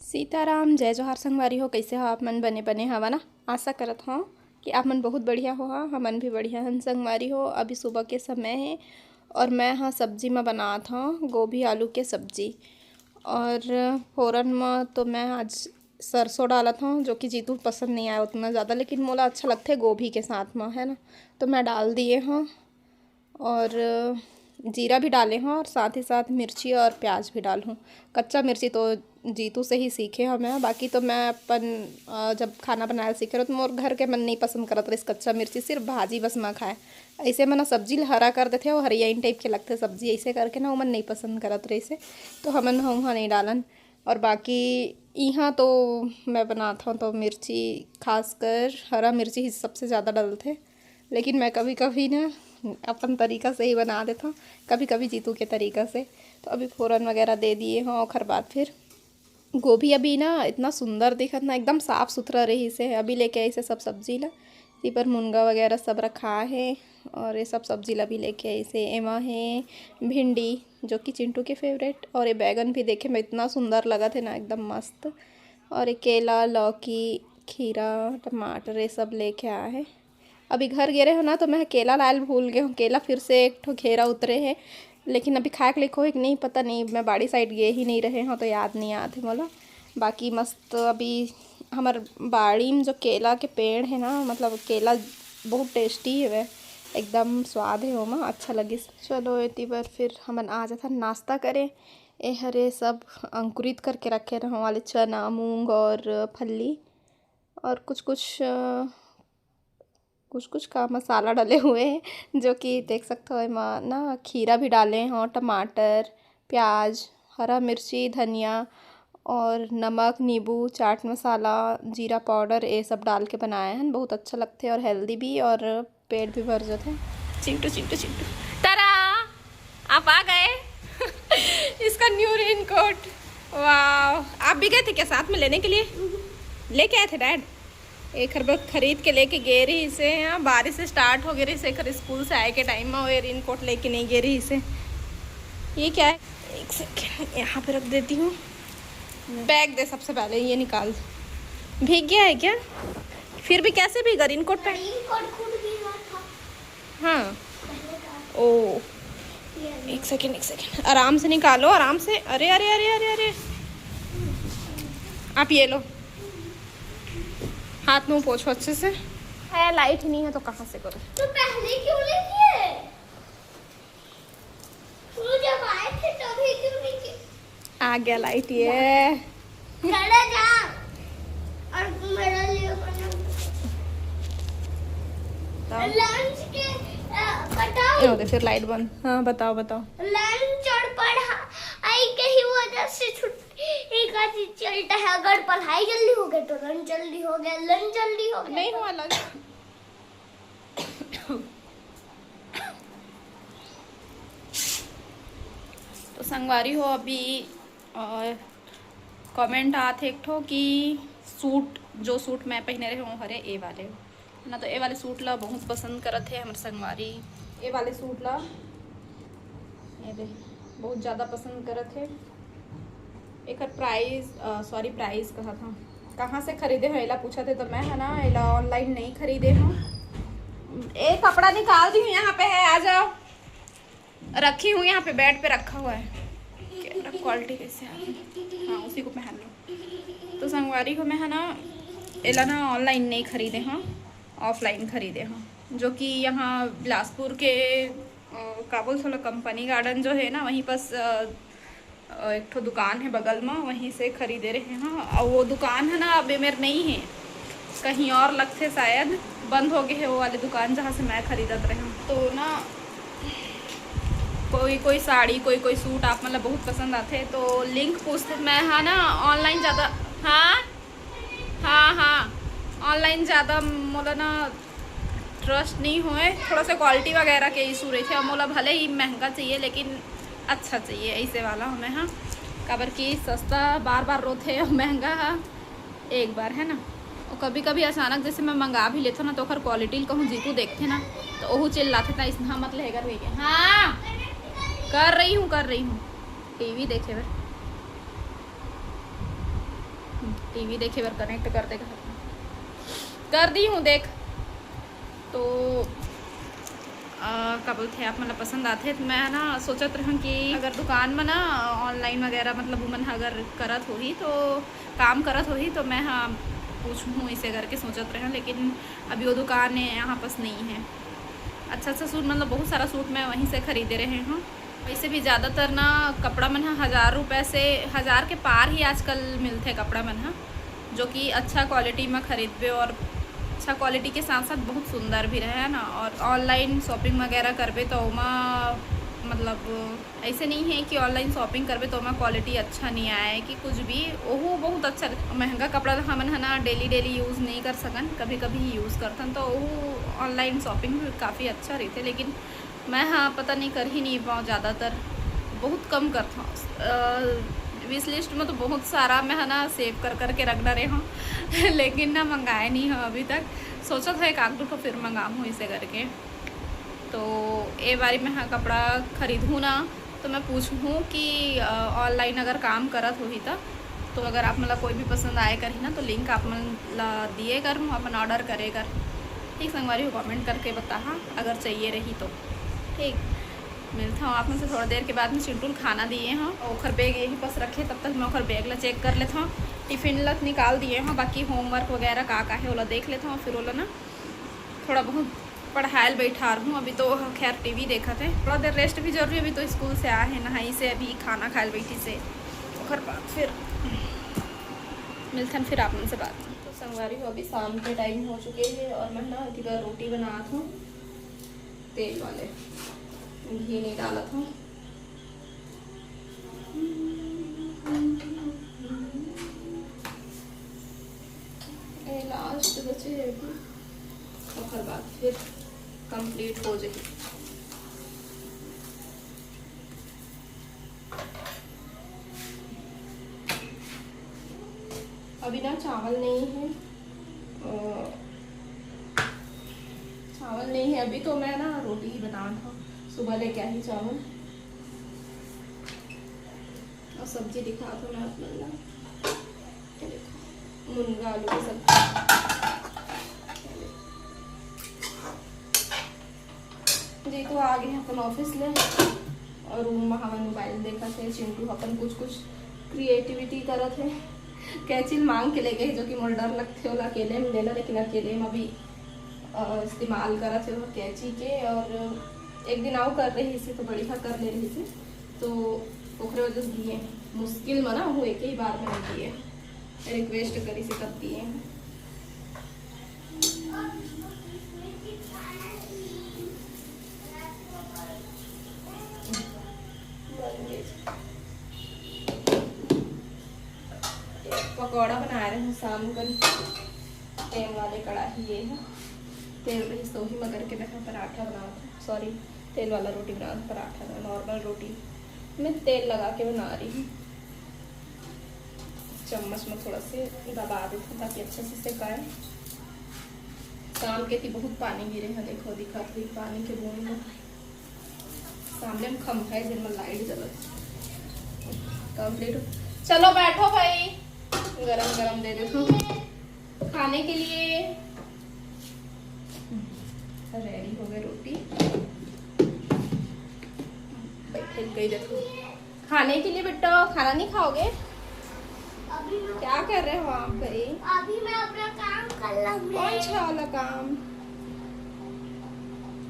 सीताराम जय जोहार संगवारी हो। कैसे हो आप मन? बने बने हवा ना। आशा करत हो कि आप मन बहुत बढ़िया हो। हमन भी बढ़िया हन संगवारी हो। अभी सुबह के समय है और मैं सब्जी में बनात हूँ गोभी आलू के सब्जी। और फ़ोरन में तो मैं आज सरसों डालत हूँ, जो कि जीतू पसंद नहीं आया उतना ज़्यादा, लेकिन मोला अच्छा लगता है गोभी के साथ में, है ना। तो मैं डाल दिए हूँ और जीरा भी डाले हूँ और साथ ही साथ मिर्ची और प्याज भी डाल हूँ। कच्चा मिर्ची तो जीतू से ही सीखे हमें, बाकी तो मैं अपन जब खाना बनाया सीखे रहो तो मोर घर के मन नहीं पसंद करत रहे कच्चा मिर्ची, सिर्फ भाजी बस ना खाए। ऐसे में ना सब्जी हरा कर देते और हरियाइन टाइप के लगते सब्जी, ऐसे करके ना वो मन नहीं पसंद करत रहे से, तो हमन वहाँ नहीं डालन। और बाकी यहाँ तो मैं बनाता हूँ तो मिर्ची खासकर हरा मिर्ची ही सबसे ज़्यादा डालते, लेकिन मैं कभी कभी ना अपन तरीक़ा से ही बना देता हूँ, कभी कभी जीतू के तरीक़ा से। तो अभी फ़ोरन वगैरह दे दिए हैं और बाद फिर गोभी अभी ना इतना सुंदर दिखत ना, एकदम साफ़ सुथरा रही से अभी लेके आई से सब सब्जी ला। ती पर मुनगा वगैरह सब रखा है और ये सब सब्जी ला भी लेके आई से। एमा है भिंडी जो कि चिंटू के फेवरेट, और ये बैगन भी देखे में इतना सुंदर लगा थे ना, एकदम मस्त। और ये केला लौकी खीरा टमाटर ये सब लेके आया है। अभी घर गिरे हो ना तो मैं केला लाल भूल गए हूँ। केला फिर से एक ठो घेरा उतरे हैं, लेकिन अभी खाए के लिए कोई नहीं, पता नहीं, मैं बाड़ी साइड गए ही नहीं रहे हो तो याद नहीं आते मोला। बाकी मस्त अभी हमार बाड़ी में जो केला के पेड़ है ना, मतलब केला बहुत टेस्टी है, वह एकदम स्वाद है, वो में अच्छा लगी। चलो इतनी बार फिर हमन आ जाता नाश्ता करें। ये हरे सब अंकुरित करके रखे रहो वाले चना मूंग और फली, और कुछ कुछ का मसाला डाले हुए हैं, जो कि देख सकते हो। ना खीरा भी डाले हैं, टमाटर प्याज हरा मिर्ची धनिया और नमक नींबू चाट मसाला जीरा पाउडर ये सब डाल के बनाए हैं। बहुत अच्छा लगते हैं और हेल्दी भी, और पेट भी भर जाते हैं। चिंटू चिंटू चिंटू तारा आप आ गए। इसका न्यू रेनकोट, वाह। आप भी गए थे क्या साथ में लेने के लिए? लेके आए थे डैड? एक हर खरीद के लेके गए रही इसे। यहाँ बारिश स्टार्ट हो गई रही से, स्कूल से आए के टाइम में वो रेनकोट लेके नहीं गए रही इसे। ये क्या है? एक सेकेंड यहाँ पे रख देती हूँ। बैग दे सबसे पहले, ये निकाल। भीग गया है क्या? फिर भी कैसे भीगा? रेनकोट पे हाँ। ओ एक सेकेंड आराम से निकालो, आराम से। अरे अरे अरे अरे अरे आप ये लो, हाथ मुंह पोछो अच्छे से। है लाइट नहीं है तो कहाँ से करो? तो पहले क्यों नहीं किए? वो जब आए थे तभी क्यों नहीं किए? आ गया लाइट। ये चला जा और मेरा लिए लंच के बताओ। फिर लाइट बंद। हाँ बताओ बताओ। लंच और पढ़ाई के ही वजह से छुट्टी का चीज चलता है। अगर पढ़ाई जल्दी हो गई तो लंच जल्दी हो गया, लंच जल्दी हो गया नहीं हुआ लंच। तो संगवारी हो अभी कमेंट आते एक ठो कि सूट जो सूट मैं पहने रहे हूँ हरे ए वाले ना, तो ए वाले सूट ला बहुत पसंद करत है हमारे संगवारी। ए वाले सूट ला ये दे बहुत ज़्यादा पसंद करत है। एक प्राइस कहा था कहाँ से खरीदे हो एला पूछा थे, तो मैं है ना एला ऑनलाइन नहीं खरीदे हूँ। एक कपड़ा निकाल दी हूँ, यहाँ पे है, आ जाओ। रखी हूँ यहाँ पे, बेड पे रखा हुआ है। क्वालिटी कैसे आ? हाँ उसी को पहन लो। तो संगवारी को मैं है ना एला ना ऑनलाइन नहीं खरीदे हाँ, ऑफलाइन खरीदे हाँ, जो कि यहाँ बिलासपुर के काबुल सोलह कंपनी गार्डन जो है ना, वहीं पास एक ठो दुकान है बगल में, वहीं से खरीदे रहे हैं। और वो दुकान है ना अभी मेरे नहीं है, कहीं और लगते शायद बंद हो गए है वो वाली दुकान जहाँ से मैं खरीदत रही हूँ। तो ना कोई साड़ी कोई सूट आप मतलब बहुत पसंद आते तो लिंक पूछते मैं है ना ऑनलाइन ज़्यादा। हाँ ऑनलाइन ज़्यादा मोला ना ट्रस्ट नहीं हुए, थोड़ा सा क्वालिटी वगैरह के इशू रही थे। और मोला भले ही महंगा चाहिए लेकिन अच्छा चाहिए, ऐसे वाला हमें हाँ, काबर की सस्ता बार बार रोते है, महंगा हाँ एक बार, है ना। और कभी कभी अचानक जैसे मैं मंगा भी लेता ना तो अगर क्वालिटी कहूँ जीतू देखते ना तो वह चिल्लाते लाते था, इसमें मत लेगा भैया। हाँ कर रही हूँ टीवी देखे हुए। टीवी देखे बार कनेक्ट कर दे कर दी हूँ देख। तो क्या बोलते हैं आप मतलब पसंद आते तो मैं ना सोचत रहूँ कि अगर दुकान में ना ऑनलाइन वगैरह मतलब वुमन अगर करत होही तो काम करत होही तो मैं हाँ पूछूँ इसे करके सोचत रहे, लेकिन अभी वो दुकान है यहाँ पास नहीं है। अच्छा सूट मतलब बहुत सारा सूट मैं वहीं से ख़रीदे रहे हूँ। वैसे भी ज़्यादातर ना कपड़ा मन 1000 रुपये से 1000 के पार ही आजकल मिलते कपड़ा मन, जो कि अच्छा क्वालिटी में खरीदबे और अच्छा क्वालिटी के साथ साथ बहुत सुंदर भी रहे ना। और ऑनलाइन शॉपिंग वगैरह करबे तो वहाँ मतलब ऐसे नहीं है कि ऑनलाइन शॉपिंग करबे तो वहाँ क्वालिटी अच्छा नहीं आए कि कुछ भी ओहो बहुत अच्छा महंगा कपड़ा हमन है ना डेली यूज़ नहीं कर सकन, कभी कभी यूज़ करतन तो वो ऑनलाइन शॉपिंग भी काफ़ी अच्छा रहते। लेकिन मैं हाँ पता नहीं कर ही नहीं पाऊँ, ज़्यादातर बहुत कम करता हूँ। विश लिस्ट में तो बहुत सारा मैं है ना सेव कर करके रख रहे हूँ लेकिन ना मंगाए नहीं हूँ अभी तक। सोचा था एक आध तो फिर मंगाऊँ इसे करके। तो ये बारी मैं हाँ कपड़ा खरीदूँ ना तो मैं पूछूँ कि ऑनलाइन अगर काम करत हो ही तो अगर आप मतलब कोई भी पसंद आए कर ही ना तो लिंक आप मतलब दिए कर हूँ अपन ऑर्डर करे कर। ठीक संगवारी हो कमेंट करके बता हाँ अगर चाहिए रही तो ठीक। मिलता हूँ आप में से थोड़ा देर के बाद में चिंटू खाना दिए हाँ ओखर बैग यही पास रखे, तब तक मैं ओखर बैग ला चेक कर लेता हूँ। टिफ़िन ला निकाल दिए हाँ, बाकी होमवर्क वगैरह का है वो देख लेता हूँ। फिर वो ना थोड़ा बहुत पढ़ायल बैठा हूँ। अभी तो खैर टीवी देखा थे, थोड़ा देर रेस्ट भी जरूरी। अभी तो स्कूल से आए हैं नहाई से अभी खाना खायल बैठी से ओखर बाद फिर मिलते हैं फिर आप से बात। तो संगवारी हो अभी शाम के टाइम हो चुके हैं और मैं ना इधर रोटी बना था तेल वाले, घी नहीं डाला था। लास्ट बचे और बाद फिर कंप्लीट हो जाएगी। अभी ना चावल नहीं है, चावल नहीं है अभी तो मैं ना रोटी ही बना था, सुबह लेके आई चावल और सब्जी दिखा दो मैं अपना मुनगा आलू की सब्जी। जी तो आ गए अपन ऑफिस ले और रूम में हमारे मोबाइल देखा थे। चिंटू अपन कुछ क्रिएटिविटी करा थे, कैंची मांग के ले गए जो कि मोर डर लगते हो अकेले में लेना, लेकिन अकेले में अभी इस्तेमाल करा थे वो कैंची के। और एक दिन आओ कर रही थी तो बढ़िया कर ले रही थी तो ओखरे वजह से दिए मुश्किल में ना वो एक ही बार में नहीं दिए, रिक्वेस्ट करी से कब दिए। पकौड़ा बना रहे हैं शाम को, तेल वाले कढ़ाई ये है, तेल रही सोही में करके देखा पराठा बना था, सॉरी तेल वाला रोटी बना था, पराठा था नॉर्मल रोटी मैं तेल लगा के बना रही हूँ। चम्मच में थोड़ा से दबा देता ताकि अच्छे से सिकाए। शाम के थी बहुत पानी गिरे हैं, देखो दिखा थी पानी के बूंद में। सामने में खम है जिनमें लाइट जलत कंप्लीट। चलो बैठो भाई, गरम गरम दे देता खाने के लिए। रेडी हो गई रोटी, बैठ गई देखो खाने के लिए। बेटा खाना नहीं खाओगे? अभी क्या कर रहे हो आप भाई? अभी मैं अपना काम कर रहा हूँ। कौन सा वाला काम?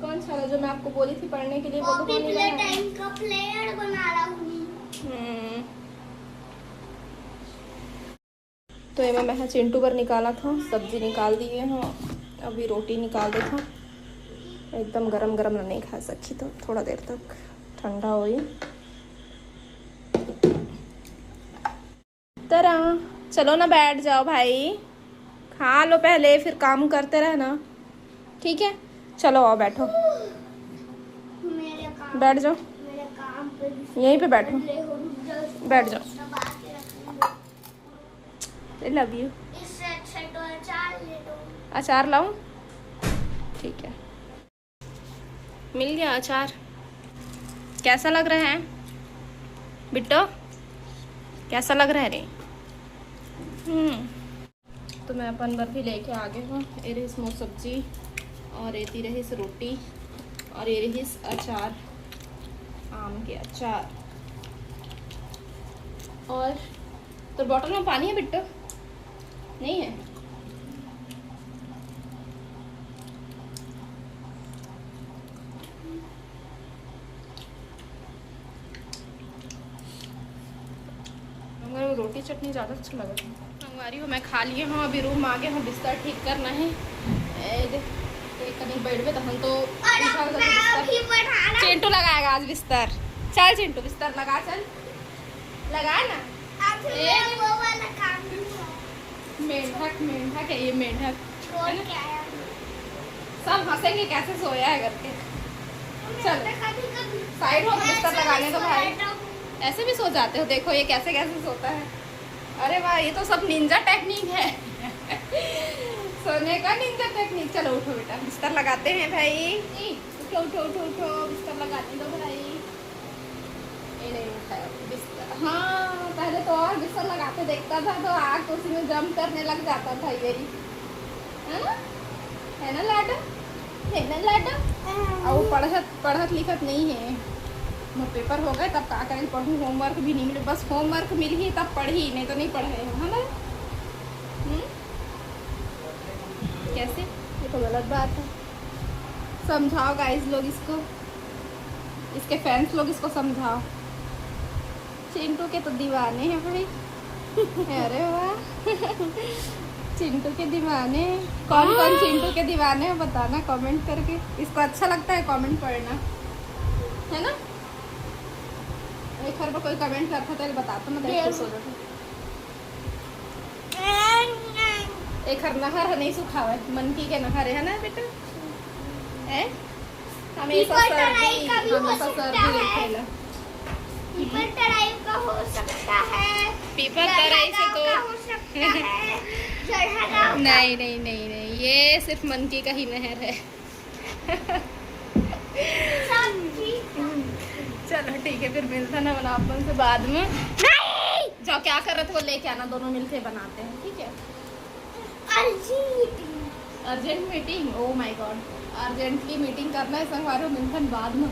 कौन सा वाला जो मैं आपको बोली थी पढ़ने के लिए? वो तो नहीं बना टाइम का प्लेयर बना रहा हूँ। तो ये मैं चिंटू पर निकाला था, सब्जी निकाल दिए हैं, अभी रोटी निकाल दे था। एकदम गरम गरम नहीं खा सकती तो थोड़ा देर तक ठंडा हो ही तरह। चलो ना बैठ जाओ भाई, खा लो पहले फिर काम करते रहना, ठीक है? चलो आओ बैठो, बैठ जाओ, मेरे काम पे यहीं पे बैठो, बैठ जाओ। Love you. इससे अच्छा तो अचार ले लो। अचार लाऊं? ठीक है, मिल गया अचार। कैसा लग रहा है बिट्टो? कैसा लग रहा है रे? तो मैं अपन बर्फी लेके आ गए हूँ। ये रही स्मूथ सब्जी और ये रही रोटी और ये रही अचार, आम के अचार। और तो बॉटल में पानी है बिट्टू? नहीं है? रोटी चटनी ज़्यादा अच्छा लगा था। मंगवारी हूँ मैं, खा लिए हूँ, अभी रूम आ गए हूँ, बिस्तर ठीक करना है। कभी बैठ तो हम तो चिंटू लगाएगा आज बिस्तर। चल चिंटू बिस्तर लगा, चल लगा ना। मेंढक मेंढक है ये, मेंढक सब हंसेंगे कैसे सोया है करके। चल साइड हो बिस्तर लगाने तो भाई, ऐसे भी सो जाते हो, देखो ये कैसे कैसे सोता है। अरे वाह, ये तो सब निंजा टेक्निक है सोने का निंजा टेक्निक। चलो उठो बेटा, बिस्तर लगाते हैं भाई। उठो उठो उठो उठो, बिस्तर लगाने दो भाई। ये नहीं उठाया बिस्तर। हाँ पहले तो और बिस्तर लगाते देखता था तो आग तो उसी में जंप करने लग जाता था ये, है ना लाडा, है ना लाडा। और वो पढ़त लिखत नहीं है। मैं पेपर हो गए तब का करें, पढ़ूँ, होमवर्क भी नहीं मिले, बस होमवर्क मिल ही तब पढ़ी, नहीं तो नहीं पढ़ रहे हो, है ना। कैसे, ये तो गलत बात है। समझाओ गाइस लोग इसको, इसके फैंस लोग इसको समझाओ। चिंटू के तो दीवाने हैं भाई अरे वाह चिंटू के दीवाने। कौन कौन चिंटू के दीवाने हैं बताना कमेंट करके। इसको अच्छा लगता है कमेंट पढ़ना, है ना। एक बार कोई कमेंट करता तो बताता ना, देख खुश हो जाता। एक हर नहर नहीं सुखावे, मनकी के नहर है ना बेटा। हमेशा सर्दी रहेला। पीपर तराई का हो सकता है, पीपर तराई से तो हो सकता है नहीं नहीं नहीं नहीं, ये सिर्फ मनकी का ही नहर है चलो ठीक है, फिर मिलता ना बना अपन से बाद में। नहीं जाओ क्या कर रहे थे वो लेके आना, दोनों मिलके बनाते हैं, ठीक है। Urgent meeting, oh my God, urgently meeting करना है संगवार, मिलता बाद में।